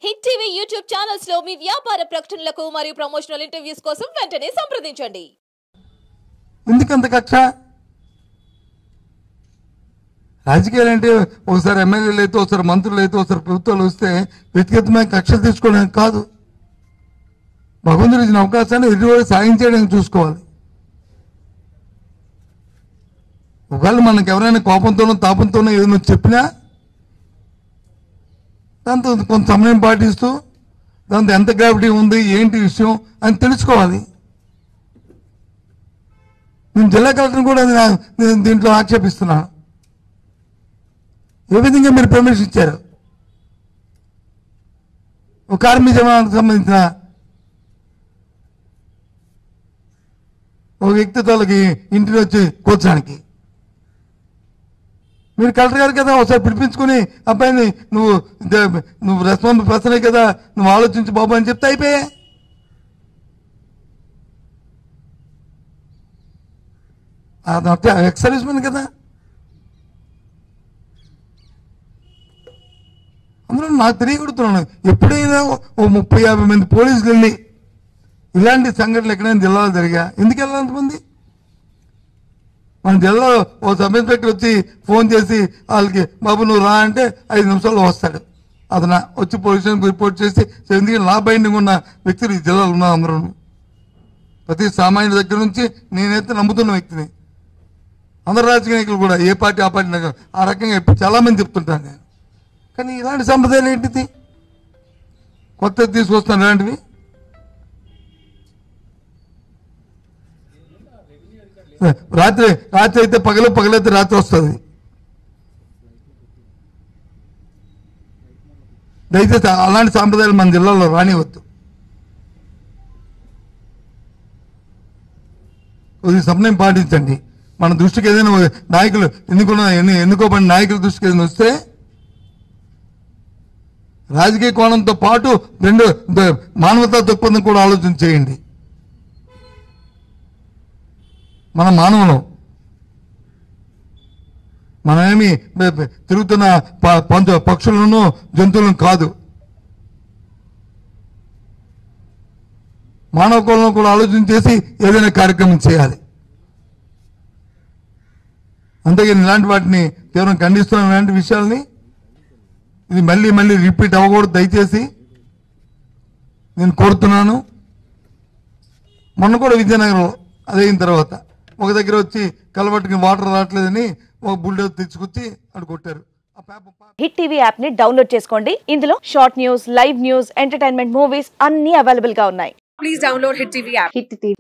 Hit TV YouTube channels లో మీ వ్యాపార ప్రకటనలకు మరియు ప్రమోషనల్ ఇంటర్వ్యూస్ కోసం వెంటనే సంప్రదించండి. ఎందుకంత కక్ష? రాజకీయాలు అంటే ఒకసారి ఎమ్మెల్యేలు అయితే, ఒకసారి మంత్రులు అయితే, ఒకసారి ప్రభుత్వాలు వస్తే వ్యక్తిగతమైన కక్షలు తీసుకోవడానికి కాదు. భగవంతుడు ఇచ్చిన అవకాశాన్ని ఎదురు సాయం చేయడానికి చూసుకోవాలి. ఒకవేళ మనకు ఎవరైనా కోపంతోనో తాపంతోనో ఏదైనా చెప్పినా దాంతో కొంత సమయం పాటిస్తూ దాంతో ఎంత గ్రావిటీ ఉంది, ఏంటి విషయం అని తెలుసుకోవాలి. నేను జిల్లా కలెక్టర్ని కూడా నేను దీంట్లో ఆక్షేపిస్తున్నాను. ఏ విధంగా మీరు పర్మిషన్ ఇచ్చారు? ఒక ఆర్మీ జవానికి సంబంధించిన ఒక వ్యక్తిత్వాలకి ఇంటిని వచ్చి కూర్చోడానికి మీరు కలెక్టర్ గారు కదా ఒకసారి పిలిపించుకుని అబ్బాయిని నువ్వు రెస్పాన్స్ పర్సనే కదా, నువ్వు ఆలోచించు బాబు అని చెప్తే అయిపోయా. ఎక్స్ సర్వీస్ మెన్ కదా. అందులో నాకు తెలియకూడుతున్నాను, ఎప్పుడైనా ఓ 30-50 మంది పోలీసులు వెళ్ళి ఇలాంటి సంఘటనలు ఎక్కడైనా జిల్లాలో జరిగా ఎందుకు వెళ్ళాలి అంతమంది? మన జిల్లాలో ఓ సబ్ ఇన్స్పెక్టర్ వచ్చి ఫోన్ చేసి వాళ్ళకి బాబు నువ్వు రా అంటే 5 నిమిషాల్లో వస్తాడు. అతను వచ్చి పోలీస్ స్టేషన్కి రిపోర్ట్ చేసి ఎందుకంటే నా బైండింగ్ ఉన్న వ్యక్తులు ఈ జిల్లాలో ఉన్నారు. అందరూ ప్రతి సామాన్యుడి దగ్గర నుంచి నేనైతే నమ్ముతున్న వ్యక్తిని. అందరు రాజకీయ నాయకులు కూడా ఏ పార్టీ ఆ పార్టీ ఆ రకంగా చాలా మంది చెప్తుంటాను నేను. కానీ ఇలాంటి సంప్రదాయాలు ఏంటిది? కొత్తది తీసుకొస్తాను ఇలాంటివి. రాత్రి అయితే పగలైతే రాత్రి వస్తుంది. దయచేసి అలాంటి సాంప్రదాయాలు మన జిల్లాలో రానివద్దు. కొద్దిగా సమయం పాటించండి. మన దృష్టికి ఏదైనా నాయకులు ఎన్నుకోబడిన నాయకుల దృష్టికి ఏదైనా వస్తే రాజకీయ కోణంతో పాటు రెండు మానవతా దృక్పథం కూడా ఆలోచన చేయండి. మన మానవులం, మనమేమి తిరుగుతున్న పక్షులను జంతువులను కాదు. మానవ కులంలో కూడా ఆలోచన చేసి ఏదైనా కార్యక్రమం చేయాలి. అంతేగాని ఇలాంటి వాటిని తీవ్రం ఖండిస్తున్న ఇలాంటి విషయాల్ని ఇది మళ్ళీ రిపీట్ అవ్వకూడదు దయచేసి నేను కోరుతున్నాను. మొన్న కూడా విజయనగరంలో అదైన తర్వాత ఒక దగ్గర వచ్చి కలవట్టుకి వాటర్ రావట్లేదని ఒక బుల్డోజర్ తెచ్చుకొచ్చి అక్కడ కొట్టారు. హిట్ టీవీ యాప్ ని డౌన్లోడ్ చేసుకోండి. ఇందులో short news, live news, entertainment, movies అన్ని అవైలబుల్ గా ఉన్నాయి. Please download hit TV app. Hit TV.